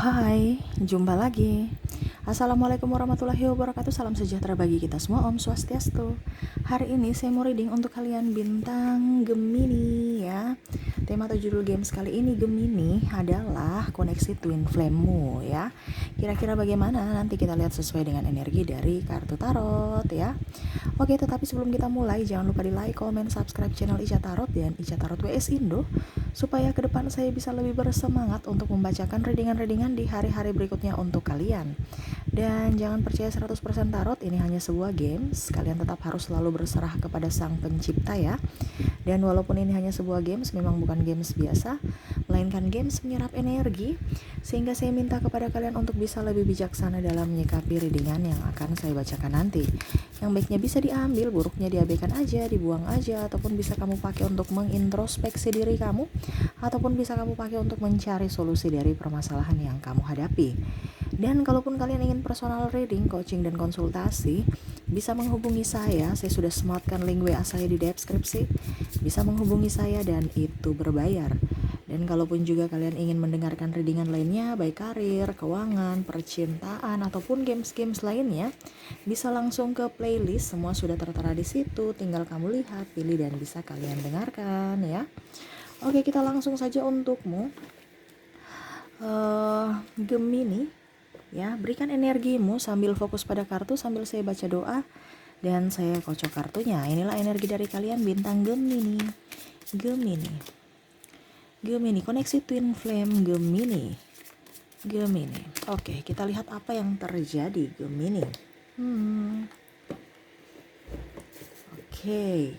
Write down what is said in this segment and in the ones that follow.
Hai, jumpa lagi. Assalamualaikum warahmatullahi wabarakatuh. Salam sejahtera bagi kita semua. Om Swastiastu. Hari ini saya mau reading untuk kalian bintang Gemini ya. Tema atau judul games kali ini Gemini adalah koneksi twin flame-mu ya. Kira-kira bagaimana? Nanti kita lihat sesuai dengan energi dari kartu tarot ya. Oke, tetapi sebelum kita mulai, jangan lupa di like, comment, subscribe channel Ica Tarot dan Ica Tarot WS Indo, supaya ke depan saya bisa lebih bersemangat untuk membacakan readingan-readingan di hari-hari berikutnya untuk kalian. Dan jangan percaya 100% tarot, ini hanya sebuah games. Kalian tetap harus selalu berserah kepada sang pencipta ya. Dan walaupun ini hanya sebuah games, memang bukan games biasa, melainkan games menyerap energi, sehingga saya minta kepada kalian untuk bisa lebih bijaksana dalam menyikapi readingan yang akan saya bacakan nanti. Yang baiknya bisa diambil, buruknya diabaikan aja, dibuang aja, ataupun bisa kamu pakai untuk mengintrospeksi diri kamu, ataupun bisa kamu pakai untuk mencari solusi dari permasalahan yang kamu hadapi. Dan kalaupun kalian ingin personal reading, coaching, dan konsultasi, bisa menghubungi saya sudah sematkan link WA saya di deskripsi. Bisa menghubungi saya dan itu berbayar. Dan kalaupun juga kalian ingin mendengarkan readingan lainnya, baik karir, keuangan, percintaan, ataupun games-games lainnya, bisa langsung ke playlist, semua sudah tertera di situ, tinggal kamu lihat, pilih, dan bisa kalian dengarkan ya. Oke, kita langsung saja untukmu. Gemini ya, berikan energimu sambil fokus pada kartu sambil saya baca doa dan saya kocok kartunya. Inilah energi dari kalian bintang Gemini. Gemini, koneksi twin flame Gemini. Oke, kita lihat apa yang terjadi Gemini. Oke.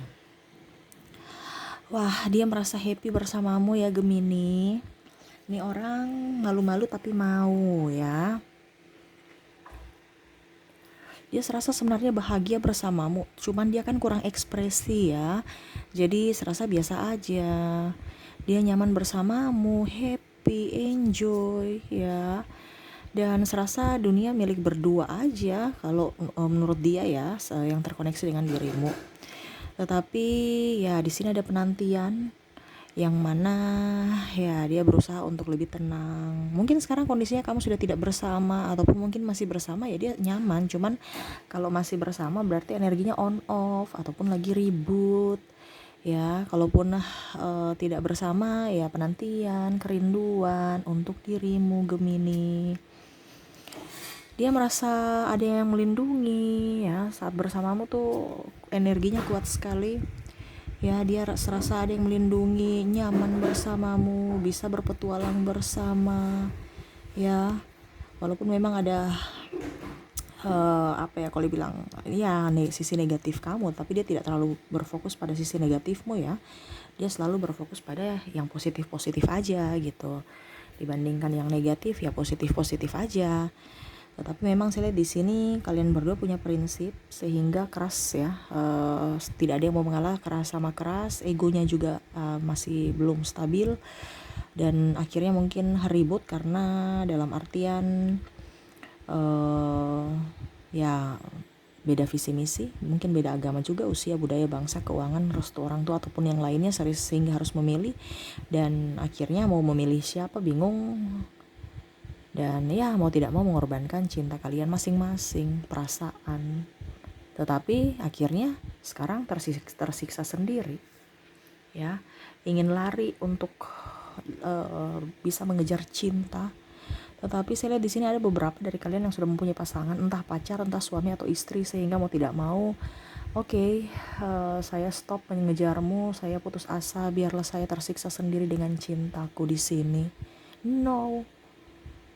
Wah, dia merasa happy bersamamu ya Gemini. Ini orang malu-malu tapi mau ya. Dia serasa sebenarnya bahagia bersamamu, cuman dia kan kurang ekspresi ya. Jadi serasa biasa aja. Dia nyaman bersamamu, happy, enjoy ya. Dan serasa dunia milik berdua aja kalau menurut dia ya, yang terkoneksi dengan dirimu. Tetapi ya di sini ada penantian yang mana ya dia berusaha untuk lebih tenang. Mungkin sekarang kondisinya kamu sudah tidak bersama, ataupun mungkin masih bersama ya dia nyaman. Cuman kalau masih bersama berarti energinya on off, ataupun lagi ribut ya. Kalaupun tidak bersama ya penantian, kerinduan untuk dirimu Gemini. Dia merasa ada yang melindungi ya, saat bersamamu tuh energinya kuat sekali. Ya, dia serasa ada yang melindungi, nyaman bersamamu, bisa berpetualang bersama. Ya, walaupun memang ada kalau dibilang ya sisi negatif kamu, tapi dia tidak terlalu berfokus pada sisi negatifmu ya. Dia selalu berfokus pada yang positif-positif aja gitu. Dibandingkan yang negatif ya positif-positif aja. Tetapi memang saya lihat di sini kalian berdua punya prinsip sehingga keras ya, tidak ada yang mau mengalah, keras sama keras, egonya juga masih belum stabil, dan akhirnya mungkin ribut karena dalam artian ya beda visi misi, mungkin beda agama juga, usia, budaya, bangsa, keuangan, restu orang tua ataupun yang lainnya, sehingga harus memilih, dan akhirnya mau memilih siapa bingung. Dan ya mau tidak mau mengorbankan cinta kalian masing-masing, perasaan. Tetapi akhirnya sekarang tersiksa sendiri ya. Ingin lari untuk bisa mengejar cinta. Tetapi saya lihat di sini ada beberapa dari kalian yang sudah mempunyai pasangan, entah pacar, entah suami atau istri, sehingga mau tidak mau saya stop mengejarmu, saya putus asa, biarlah saya tersiksa sendiri dengan cintaku di sini. No.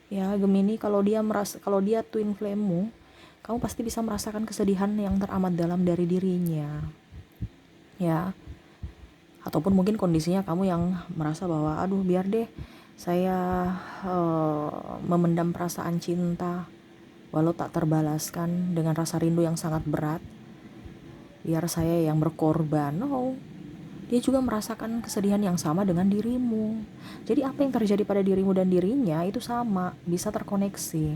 Ya, Gemini, kalau dia twin flame-mu, kamu pasti bisa merasakan kesedihan yang teramat dalam dari dirinya. Ya. Ataupun mungkin kondisinya kamu yang merasa bahwa aduh biar deh saya memendam perasaan cinta walau tak terbalaskan dengan rasa rindu yang sangat berat. Biar saya yang berkorban. No. Dia juga merasakan kesedihan yang sama dengan dirimu. Jadi apa yang terjadi pada dirimu dan dirinya itu sama, bisa terkoneksi.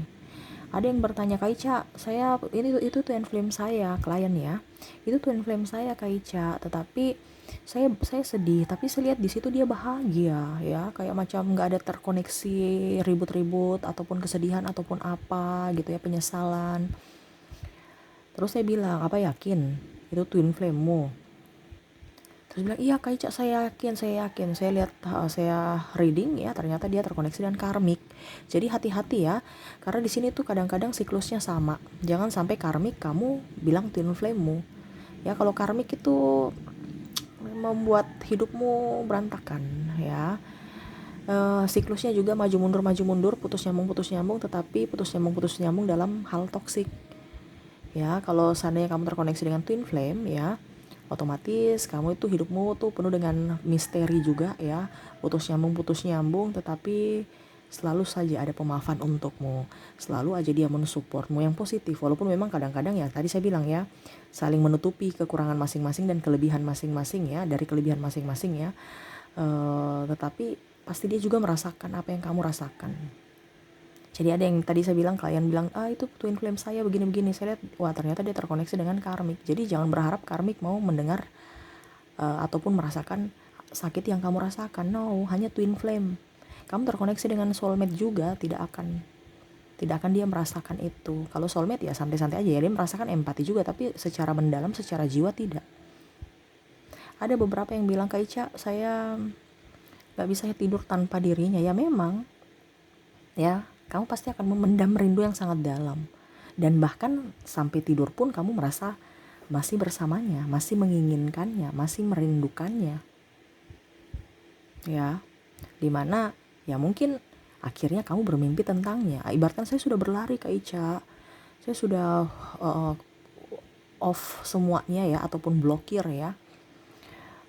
Ada yang bertanya, Kak Ica, saya itu twin flame saya, klien ya. Itu twin flame saya, Kak Ica, tetapi saya sedih, tapi saya lihat di situ dia bahagia ya, kayak macam nggak ada terkoneksi ribut-ribut ataupun kesedihan ataupun apa gitu ya, penyesalan. Terus saya bilang, apa yakin itu twin flame-mu? Terus bilang, iya Kak Ica, saya yakin, saya lihat, saya reading ya, ternyata dia terkoneksi dengan karmik. Jadi hati-hati ya, karena di sini tuh kadang-kadang siklusnya sama. Jangan sampai karmik kamu bilang twin flame-mu. Ya kalau karmik itu membuat hidupmu berantakan ya. Siklusnya juga maju mundur, putus nyambung, tetapi putus nyambung dalam hal toksik. Ya, kalau seandainya kamu terkoneksi dengan twin flame ya, otomatis kamu itu hidupmu tuh penuh dengan misteri juga ya, putus nyambung, tetapi selalu saja ada pemaafan untukmu, selalu aja dia mensupportmu yang positif, walaupun memang kadang-kadang ya tadi saya bilang ya, saling menutupi kekurangan masing-masing dan kelebihan masing-masing ya, dari kelebihan masing-masing ya, tetapi pasti dia juga merasakan apa yang kamu rasakan. Jadi ada yang tadi saya bilang, klien bilang, itu twin flame saya begini-begini. Saya lihat, wah ternyata dia terkoneksi dengan karmik. Jadi jangan berharap karmik mau mendengar ataupun merasakan sakit yang kamu rasakan. No, hanya twin flame. Kamu terkoneksi dengan soulmate juga, tidak akan dia merasakan itu. Kalau soulmate ya santai-santai aja ya, dia merasakan empati juga, tapi secara mendalam, secara jiwa tidak. Ada beberapa yang bilang, Kak Ica, saya gak bisa tidur tanpa dirinya. Ya memang, ya kamu pasti akan memendam rindu yang sangat dalam, dan bahkan sampai tidur pun kamu merasa masih bersamanya, masih menginginkannya, masih merindukannya ya, dimana ya mungkin akhirnya kamu bermimpi tentangnya. Ibaratkan saya sudah berlari Kak Ica, saya sudah off semuanya ya, ataupun blokir ya,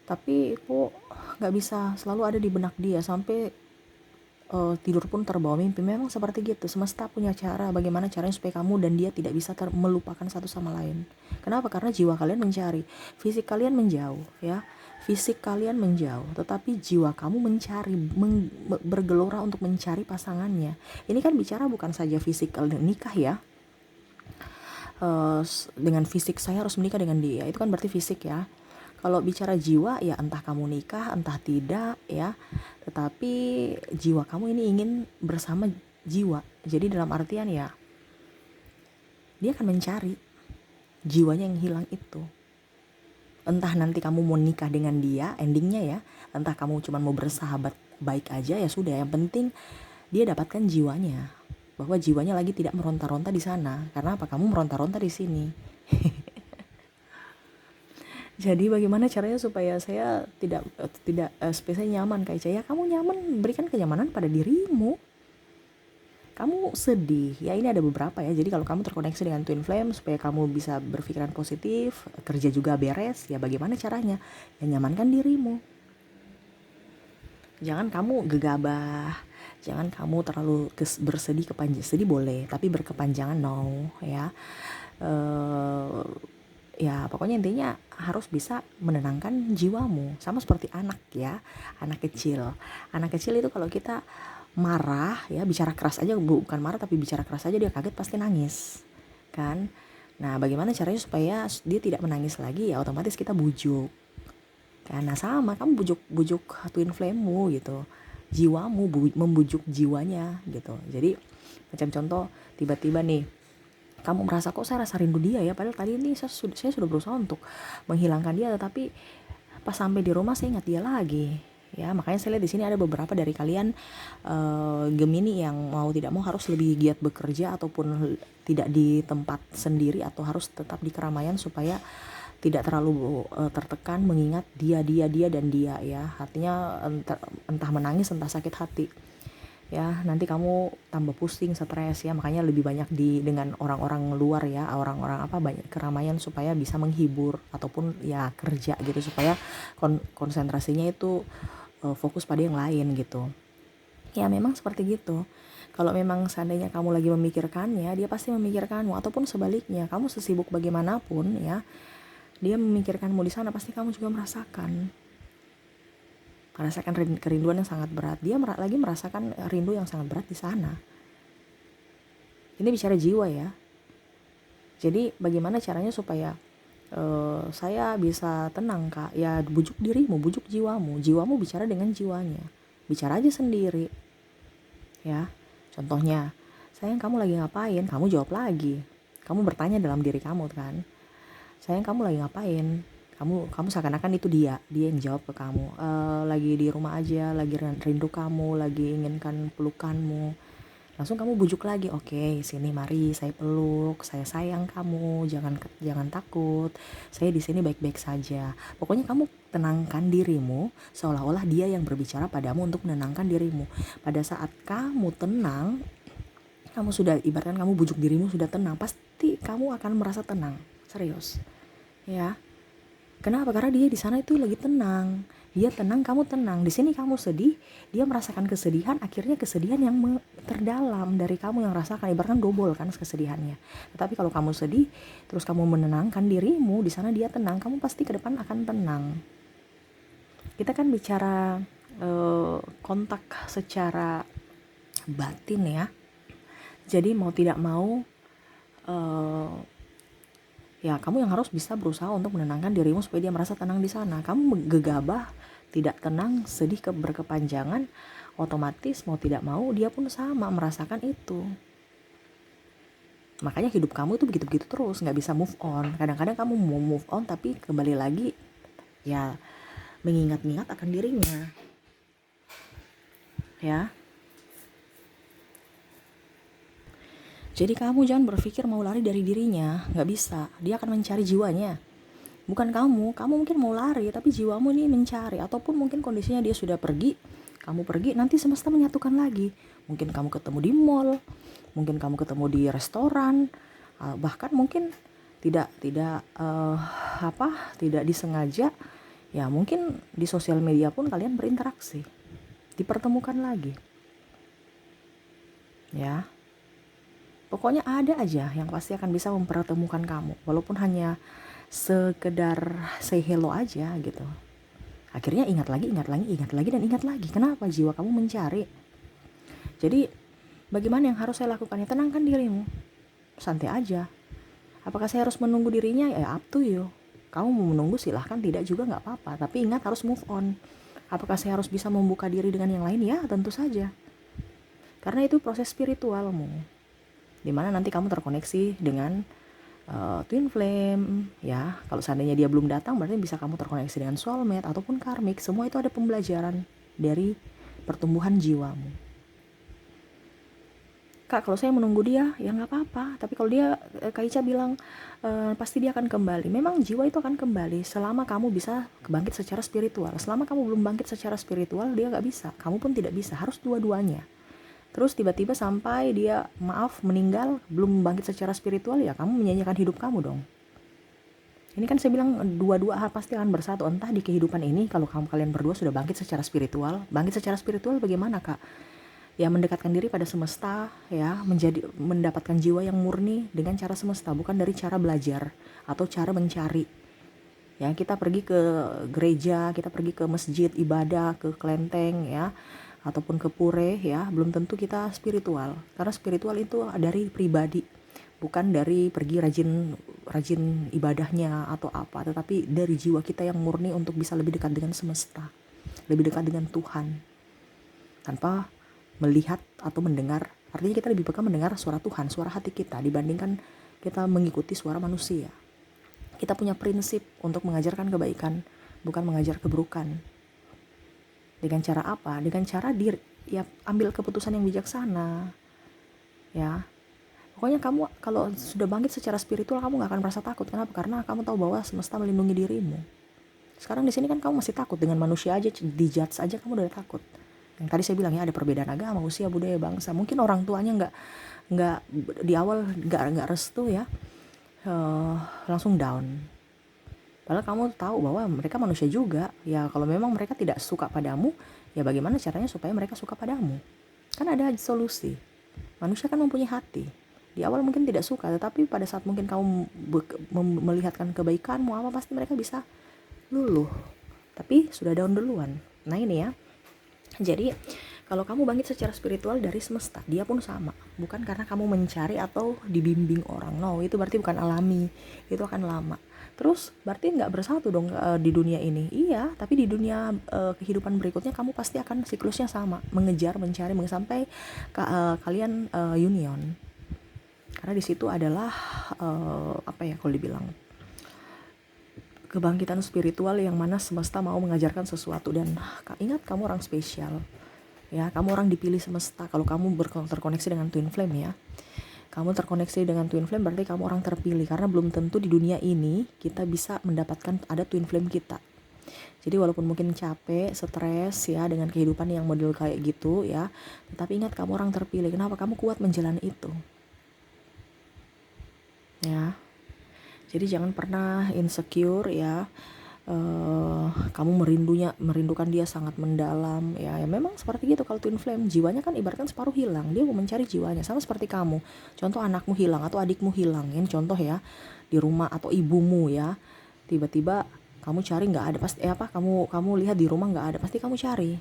tapi kok gak bisa selalu ada di benak dia sampai tidur pun terbawa mimpi. Memang seperti gitu, semesta punya cara bagaimana caranya supaya kamu dan dia tidak bisa melupakan satu sama lain. Kenapa? Karena jiwa kalian mencari, fisik kalian menjauh ya, fisik kalian menjauh, tetapi jiwa kamu mencari, bergelora untuk mencari pasangannya. Ini kan bicara bukan saja fisik kalian nikah ya, dengan fisik saya harus menikah dengan dia, itu kan berarti fisik ya. Kalau bicara jiwa ya entah kamu nikah entah tidak ya, tetapi jiwa kamu ini ingin bersama jiwa. Jadi dalam artian ya, dia akan mencari jiwanya yang hilang itu. Entah nanti kamu mau nikah dengan dia endingnya ya, entah kamu cuma mau bersahabat baik aja ya sudah, yang penting dia dapatkan jiwanya, bahwa jiwanya lagi tidak meronta-ronta di sana. Karena apa? Kamu meronta-ronta di sini. Jadi bagaimana caranya supaya saya tidak supaya saya nyaman Kak Ica? Ya kamu nyaman, berikan kenyamanan pada dirimu. Kamu sedih, ya ini ada beberapa ya. Jadi kalau kamu terkoneksi dengan twin flame supaya kamu bisa berpikiran positif, kerja juga beres, ya bagaimana caranya? Ya nyamankan dirimu. Jangan kamu gegabah, jangan kamu terlalu bersedih, sedih boleh, tapi berkepanjangan no ya. Ya pokoknya intinya harus bisa menenangkan jiwamu, sama seperti anak ya, anak kecil itu kalau kita marah ya, bicara keras aja, bukan marah tapi bicara keras aja dia kaget pasti nangis kan. Nah bagaimana caranya supaya dia tidak menangis lagi? Ya otomatis kita bujuk kan. Nah sama, kamu bujuk twin flame-mu gitu, jiwamu, membujuk jiwanya gitu. Jadi macam contoh, tiba-tiba nih kamu merasa kok saya rasa rindu dia ya, padahal tadi ini saya sudah berusaha untuk menghilangkan dia, tetapi pas sampai di rumah saya ingat dia lagi ya. Makanya saya lihat di sini ada beberapa dari kalian Gemini yang mau tidak mau harus lebih giat bekerja ataupun tidak di tempat sendiri, atau harus tetap di keramaian supaya tidak terlalu tertekan mengingat dia dan dia ya. Artinya entah menangis entah sakit hati ya, nanti kamu tambah pusing, stres ya. Makanya lebih banyak dengan orang-orang luar ya, orang-orang banyak keramaian supaya bisa menghibur ataupun ya kerja gitu, supaya konsentrasinya itu fokus pada yang lain gitu ya. Memang seperti gitu. Kalau memang seandainya kamu lagi memikirkannya, dia pasti memikirkanmu, ataupun sebaliknya, kamu sesibuk bagaimanapun ya, dia memikirkanmu di sana, pasti kamu juga merasakan kerinduan yang sangat berat. Dia lagi merasakan rindu yang sangat berat di sana. Ini bicara jiwa ya. Jadi bagaimana caranya supaya saya bisa tenang kak? Ya bujuk dirimu, bujuk jiwamu. Jiwamu bicara dengan jiwanya. Bicara aja sendiri. Ya, contohnya, sayang kamu lagi ngapain? Kamu jawab lagi. Kamu bertanya dalam diri kamu kan. Sayang kamu lagi ngapain? Kamu seakan-akan itu dia yang jawab ke kamu. Lagi di rumah aja, lagi rindu kamu, lagi inginkan pelukanmu. Langsung kamu bujuk lagi, oke, sini mari saya peluk, saya sayang kamu, jangan takut, saya di sini baik-baik saja. Pokoknya kamu tenangkan dirimu, seolah-olah dia yang berbicara padamu untuk menenangkan dirimu. Pada saat kamu tenang, kamu sudah ibaratkan kamu bujuk dirimu sudah tenang, pasti kamu akan merasa tenang, serius, ya. Kenapa? Karena dia di sana itu lagi tenang. Dia tenang, kamu tenang. Di sini kamu sedih, dia merasakan kesedihan, akhirnya kesedihan yang terdalam dari kamu yang rasakan, ibaratkan double kan kesedihannya. Tetapi kalau kamu sedih, terus kamu menenangkan dirimu, di sana dia tenang, kamu pasti ke depan akan tenang. Kita kan bicara kontak secara batin ya. Jadi mau tidak mau ya kamu yang harus bisa berusaha untuk menenangkan dirimu supaya dia merasa tenang di sana. Kamu gegabah, tidak tenang, sedih berkepanjangan, otomatis mau tidak mau dia pun sama merasakan itu. Makanya hidup kamu itu begitu-begitu terus, nggak bisa move on. Kadang-kadang kamu mau move on tapi kembali lagi ya mengingat-ingat akan dirinya, ya. Jadi kamu jangan berpikir mau lari dari dirinya, nggak bisa. Dia akan mencari jiwanya. Bukan kamu mungkin mau lari, tapi jiwamu ini mencari. Ataupun mungkin kondisinya dia sudah pergi, kamu pergi, nanti semesta menyatukan lagi. Mungkin kamu ketemu di mall, mungkin kamu ketemu di restoran, bahkan mungkin tidak disengaja. Ya mungkin di sosial media pun kalian berinteraksi, dipertemukan lagi. Ya. Pokoknya ada aja yang pasti akan bisa mempertemukan kamu, walaupun hanya sekedar say hello aja gitu. Akhirnya ingat lagi dan ingat lagi. Kenapa? Jiwa kamu mencari. Jadi bagaimana yang harus saya lakukan? Ya tenangkan dirimu, santai aja. Apakah saya harus menunggu dirinya? Ya up to you. Kamu mau menunggu silahkan, tidak juga nggak apa-apa. Tapi ingat harus move on. Apakah saya harus bisa membuka diri dengan yang lain? Ya tentu saja. Karena itu proses spiritualmu, dimana nanti kamu terkoneksi dengan twin flame, ya. Kalau seandainya dia belum datang, berarti bisa kamu terkoneksi dengan soulmate ataupun karmik. Semua itu ada pembelajaran dari pertumbuhan jiwamu. Kak, kalau saya menunggu dia, ya nggak apa-apa. Tapi kalau dia, Kak Ica bilang pasti dia akan kembali. Memang jiwa itu akan kembali selama kamu bisa bangkit secara spiritual. Selama kamu belum bangkit secara spiritual, dia nggak bisa. Kamu pun tidak bisa. Harus dua-duanya. Terus tiba-tiba sampai dia meninggal, belum bangkit secara spiritual, ya kamu menyanyikan hidup kamu dong. Ini kan saya bilang dua-dua hal pasti akan bersatu. Entah di kehidupan ini kalau kalian berdua sudah bangkit secara spiritual. Bangkit secara spiritual bagaimana kak? Ya mendekatkan diri pada semesta, ya mendapatkan jiwa yang murni dengan cara semesta, bukan dari cara belajar atau cara mencari. Ya kita pergi ke gereja, kita pergi ke masjid ibadah, ke kelenteng ya, ataupun ke pure ya, belum tentu kita spiritual. Karena spiritual itu dari pribadi, bukan dari pergi rajin ibadahnya atau apa, tetapi dari jiwa kita yang murni untuk bisa lebih dekat dengan semesta, lebih dekat dengan Tuhan, tanpa melihat atau mendengar. Artinya kita lebih peka mendengar suara Tuhan, suara hati kita, dibandingkan kita mengikuti suara manusia. Kita punya prinsip untuk mengajarkan kebaikan, bukan mengajar keburukan. Dengan cara apa? Dengan cara ambil keputusan yang bijaksana. Ya. Pokoknya kamu kalau sudah bangkit secara spiritual, kamu gak akan merasa takut. Kenapa? Karena kamu tahu bahwa semesta melindungi dirimu. Sekarang di sini kan kamu masih takut dengan manusia aja, dijudge aja kamu udah takut. Yang tadi saya bilang ya, ada perbedaan agama, usia, budaya, bangsa. Mungkin orang tuanya nggak di awal nggak restu ya, langsung down. Padahal kamu tahu bahwa mereka manusia juga. Ya kalau memang mereka tidak suka padamu, ya bagaimana caranya supaya mereka suka padamu? Kan ada solusi. Manusia kan mempunyai hati. Di awal mungkin tidak suka, tetapi pada saat mungkin kamu melihatkan kebaikanmu apa, pasti mereka bisa luluh. Tapi sudah down duluan. Nah ini ya. Jadi Kalau kamu bangkit secara spiritual dari semesta, dia pun sama. Bukan karena kamu mencari atau dibimbing orang. No, itu berarti bukan alami. Itu akan lama. Terus berarti nggak bersatu dong di dunia ini. Iya, tapi di dunia kehidupan berikutnya kamu pasti akan siklusnya sama. Mengejar, mencari, sampai kalian union. Karena di situ adalah apa ya kalau dibilang, kebangkitan spiritual yang mana semesta mau mengajarkan sesuatu. Dan ingat, kamu orang spesial ya, kamu orang dipilih semesta. Kalau kamu terkoneksi dengan twin flame ya, kamu terkoneksi dengan twin flame berarti kamu orang terpilih. Karena belum tentu di dunia ini kita bisa mendapatkan ada twin flame kita. Jadi walaupun mungkin capek, stres ya dengan kehidupan yang model kayak gitu ya, tetapi ingat kamu orang terpilih. Kenapa? Kamu kuat menjalani itu ya. Jadi jangan pernah insecure ya. Kamu merindukan dia sangat mendalam ya. Memang seperti gitu. Kalau twin flame, jiwanya kan ibaratkan separuh hilang, dia mau mencari jiwanya. Sama seperti kamu, contoh anakmu hilang atau adikmu hilang ya, contoh ya, di rumah, atau ibumu ya, tiba-tiba kamu cari nggak ada, pasti kamu lihat di rumah nggak ada, pasti kamu cari,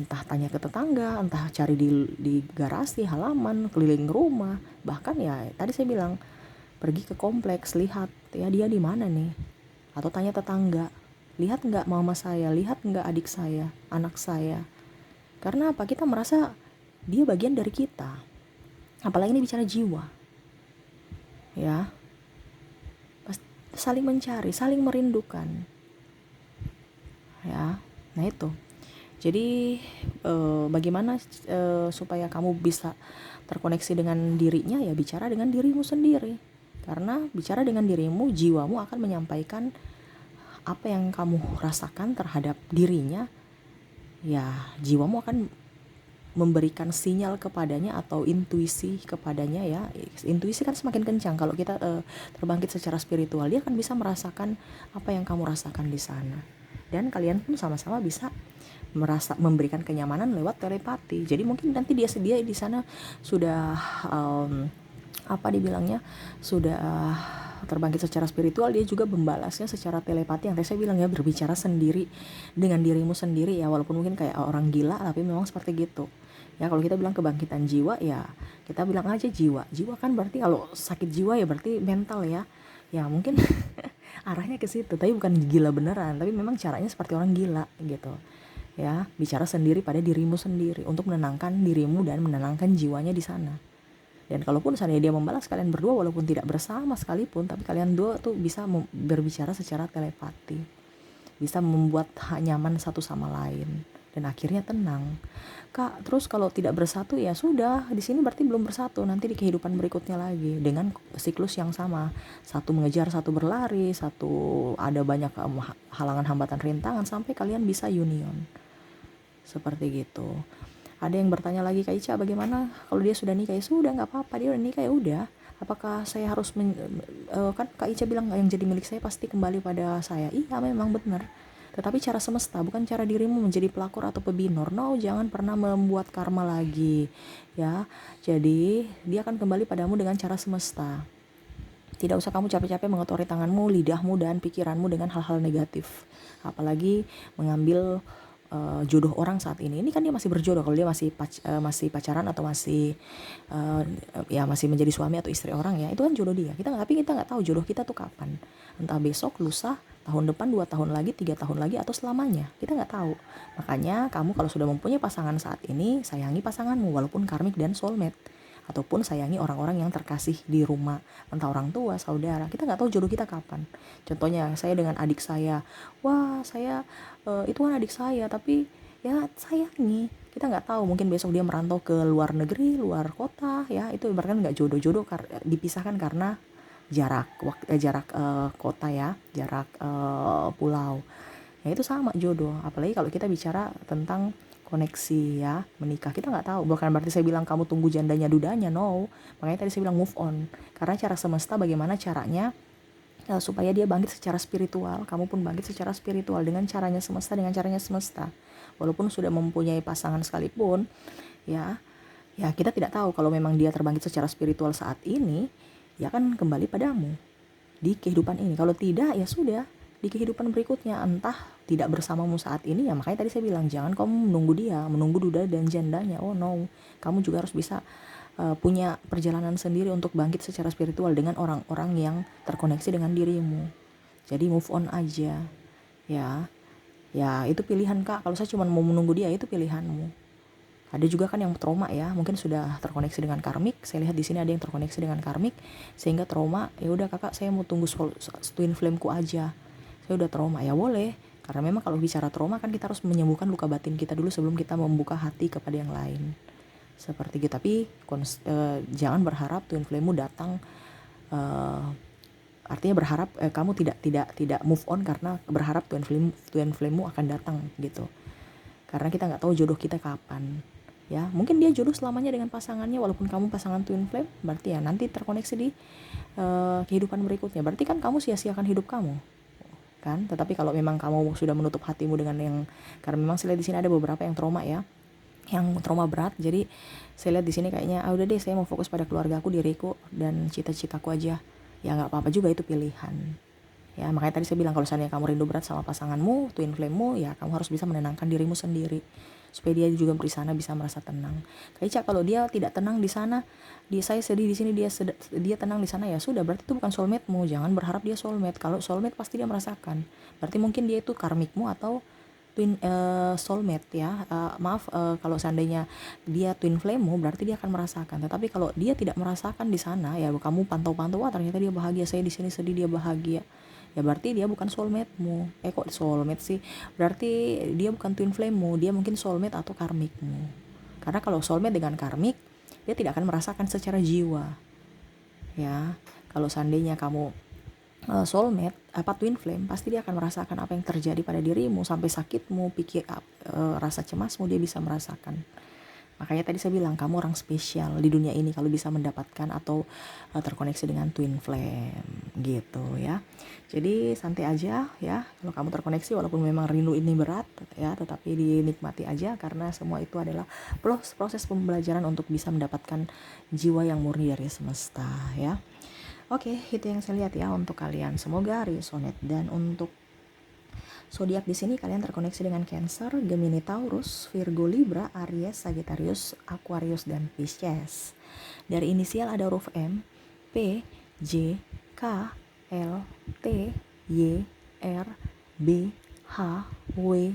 entah tanya ke tetangga, entah cari di garasi, halaman, keliling rumah. Bahkan ya tadi saya bilang, pergi ke kompleks, lihat ya dia di mana nih. Atau tanya tetangga, lihat nggak mama saya, lihat nggak adik saya, anak saya. Karena apa? Kita merasa dia bagian dari kita. Apalagi ini bicara jiwa ya. Saling mencari, saling merindukan ya. Nah itu. Jadi bagaimana supaya kamu bisa terkoneksi dengan dirinya ya, bicara dengan dirimu sendiri. Karena bicara dengan dirimu, jiwamu akan menyampaikan apa yang kamu rasakan terhadap dirinya. Ya, jiwamu akan memberikan sinyal kepadanya atau intuisi kepadanya ya. Intuisi kan semakin kencang kalau kita terbangkit secara spiritual. Dia akan bisa merasakan apa yang kamu rasakan di sana. Dan kalian pun sama-sama bisa memberikan kenyamanan lewat telepati. Jadi mungkin nanti dia di sana sudah apa dibilangnya, sudah terbangkit secara spiritual, dia juga membalasnya secara telepati yang saya bilang ya, berbicara sendiri dengan dirimu sendiri ya. Walaupun mungkin kayak orang gila, tapi memang seperti gitu ya. Kalau kita bilang kebangkitan jiwa ya, kita bilang aja jiwa kan berarti kalau sakit jiwa ya berarti mental ya mungkin arahnya ke situ. Tapi bukan gila beneran, tapi memang caranya seperti orang gila gitu ya. Bicara sendiri pada dirimu sendiri untuk menenangkan dirimu dan menenangkan jiwanya di sana. Dan kalaupun seandainya dia membalas kalian berdua walaupun tidak bersama sekalipun, tapi kalian dua tuh bisa berbicara secara telepati, bisa membuat nyaman satu sama lain dan akhirnya tenang. Kak, terus kalau tidak bersatu ya sudah, di sini berarti belum bersatu. Nanti di kehidupan berikutnya lagi dengan siklus yang sama, satu mengejar, satu berlari, satu ada banyak halangan, hambatan, rintangan sampai kalian bisa union seperti gitu. Ada yang bertanya lagi, Kak Ica bagaimana kalau dia sudah nikah? Ya sudah, nggak apa-apa, dia udah nikah ya udah. Apakah saya harus kan Kak Ica bilang yang jadi milik saya pasti kembali pada saya. Iya memang benar, tetapi cara semesta, bukan cara dirimu menjadi pelakor atau pebinor. No, jangan pernah membuat karma lagi ya. Jadi dia akan kembali padamu dengan cara semesta. Tidak usah kamu capek-capek mengotori tanganmu, lidahmu, dan pikiranmu dengan hal-hal negatif. Apalagi mengambil jodoh orang saat ini. Ini kan dia masih berjodoh. Kalau dia masih pacaran atau masih masih menjadi suami atau istri orang ya, itu kan jodoh dia. Tapi kita nggak tahu jodoh kita tuh kapan. Entah besok, lusa, tahun depan, 2 tahun lagi, 3 tahun lagi, atau selamanya. Kita nggak tahu. Makanya kamu kalau sudah mempunyai pasangan saat ini, sayangi pasanganmu walaupun karmik dan soulmate. Ataupun sayangi orang-orang yang terkasih di rumah, entah orang tua, saudara. Kita nggak tahu jodoh kita kapan. Contohnya saya dengan adik saya, wah saya itu kan adik saya, tapi ya sayangi. Kita nggak tahu, mungkin besok dia merantau ke luar negeri, luar kota ya. Itu ibaratkan nggak jodoh dipisahkan karena jarak kota ya, jarak pulau. Ya itu sama jodoh. Apalagi kalau kita bicara tentang koneksi ya, menikah, kita nggak tahu. Bukan berarti saya bilang kamu tunggu jandanya dudanya, no. Makanya tadi saya bilang move on, karena cara semesta bagaimana caranya supaya dia bangkit secara spiritual, kamu pun bangkit secara spiritual dengan caranya semesta. Walaupun sudah mempunyai pasangan sekalipun ya kita tidak tahu kalau memang dia terbangkit secara spiritual saat ini, ya kan kembali padamu di kehidupan ini. Kalau tidak ya sudah, di kehidupan berikutnya, entah tidak bersamamu saat ini ya. Makanya tadi saya bilang jangan kamu menunggu dia, menunggu duda dan jandanya. Oh no, kamu juga harus bisa punya perjalanan sendiri untuk bangkit secara spiritual dengan orang-orang yang terkoneksi dengan dirimu. Jadi move on aja ya. Ya itu pilihan Kak, kalau saya cuma mau menunggu dia itu pilihanmu. Ada juga kan yang trauma ya, mungkin sudah terkoneksi dengan karmik. Saya lihat di sini ada yang terkoneksi dengan karmik sehingga trauma. Ya udah Kakak, saya mau tunggu twin flameku aja. Saya udah trauma, ya boleh. Karena memang kalau bicara trauma kan kita harus menyembuhkan luka batin kita dulu sebelum kita membuka hati kepada yang lain. Seperti gitu. Tapi jangan berharap twin flame-mu datang. Artinya berharap kamu tidak move on karena berharap twin flame-mu akan datang gitu. Karena kita nggak tahu jodoh kita kapan. Ya, mungkin dia jodoh selamanya dengan pasangannya walaupun kamu pasangan twin flame, berarti ya nanti terkoneksi di kehidupan berikutnya. Berarti kan kamu sia-siakan hidup kamu. Kan? Tetapi kalau memang kamu sudah menutup hatimu dengan yang, karena memang saya lihat di sini ada beberapa yang trauma ya. Yang trauma berat. Jadi saya lihat di sini kayaknya udah deh, saya mau fokus pada keluarga aku, diriku dan cita-citaku aja. Ya nggak apa-apa juga, itu pilihan. Ya makanya tadi saya bilang kalau seandainya kamu rindu berat sama pasanganmu, twin flame-mu, ya kamu harus bisa menenangkan dirimu sendiri supaya dia juga di sana bisa merasa tenang. Kayak kalau dia tidak tenang di sana, saya sedih di sini, dia tenang di sana, ya sudah, berarti itu bukan soulmate-mu. Jangan berharap dia soulmate. Kalau soulmate pasti dia merasakan. Berarti mungkin dia itu karmikmu atau twin soulmate ya. Kalau seandainya dia twin flame-mu, berarti dia akan merasakan. Tetapi kalau dia tidak merasakan di sana, ya kamu pantau-pantau, ternyata dia bahagia, saya di sini sedih, dia bahagia. Ya berarti dia bukan soulmate-mu. Kok soulmate sih? Berarti dia bukan twin flame-mu, dia mungkin soulmate atau karmik-mu. Karena kalau soulmate dengan karmik, dia tidak akan merasakan secara jiwa. Ya, kalau seandainya kamu soulmate, twin flame, pasti dia akan merasakan apa yang terjadi pada dirimu, sampai sakitmu, rasa cemasmu dia bisa merasakan. Makanya tadi saya bilang kamu orang spesial di dunia ini kalau bisa mendapatkan atau terkoneksi dengan twin flame gitu ya. Jadi santai aja ya, kalau kamu terkoneksi walaupun memang rindu ini berat ya, tetapi dinikmati aja karena semua itu adalah proses pembelajaran untuk bisa mendapatkan jiwa yang murni dari semesta ya. Oke, itu yang saya lihat ya untuk kalian. Semoga resonate. Dan untuk zodiak di sini kalian terkoneksi dengan Cancer, Gemini, Taurus, Virgo, Libra, Aries, Sagittarius, Aquarius dan Pisces. Dari inisial ada huruf M, P, J, K, L, T, Y, R, B, H, W,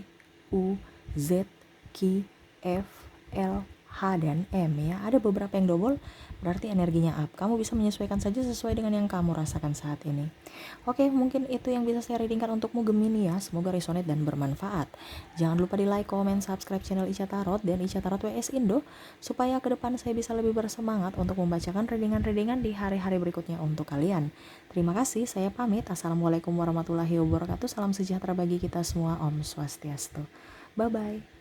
U, Z, Q, F, L, H dan M ya. Ada beberapa yang double, berarti energinya up. Kamu bisa menyesuaikan saja sesuai dengan yang kamu rasakan saat ini. Oke, mungkin itu yang bisa saya readingkan untukmu Gemini ya. Semoga resonate dan bermanfaat. Jangan lupa di like, comment, subscribe channel Ica Tarot dan Ica Tarot WS Indo supaya ke depan saya bisa lebih bersemangat untuk membacakan readingan-readingan di hari-hari berikutnya untuk kalian. Terima kasih, saya pamit. Assalamualaikum warahmatullahi wabarakatuh. Salam sejahtera bagi kita semua. Om Swastiastu. Bye-bye.